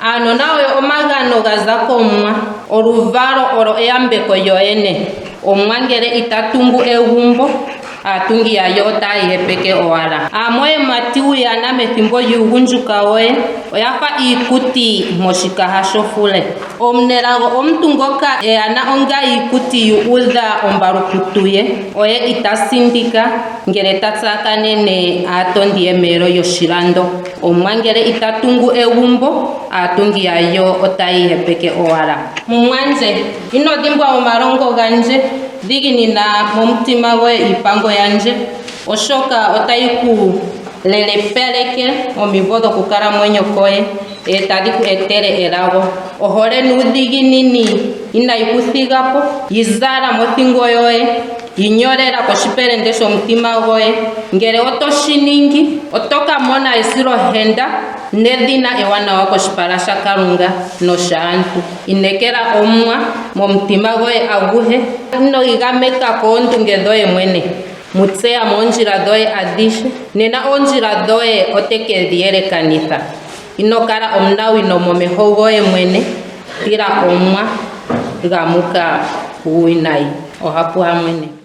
ano nawe omagano gaza komwa oluvalo olo eyambeko yoyene omwa ngele itatungu egumbo atungi yayo otayihepeke owala amwe mati uyana methimbo lyuugundjuka woye oyafa iikuti moshikaha shofule omunelago omuntu ngoka eyana onga iikuti yuudha ombalukutu ye oye itasindika ngele tatsakanene aatondi yemelo yoshilando omwa ngele itatungu egumbo atungi yayo otayihepeke owala mumwanje inodhimbwa omalongo ganje dhiginina momutima goye ipango yanje oshoka otayiku lelepeleke omivo dhokukalamwenyo koye etadhi ku etele elago ohole nuudhiginini inayikuthigapo yizala mothingo yoye yinyolela koshipelende shomutima goye ngele otoshiningi otokamona esilohenda nedhina ewanawa koshipala shakalunga noshaantu inekela omwa momutima goye aguhe inoigameka koondunge dhoye mwene mutseya moondjila dhoye adhishe nena oondjila dhoye otekedhi yelekanitha inokala omunawino momeho goye mwene tila omwa gamuka uuwinayi ohapu hamwene.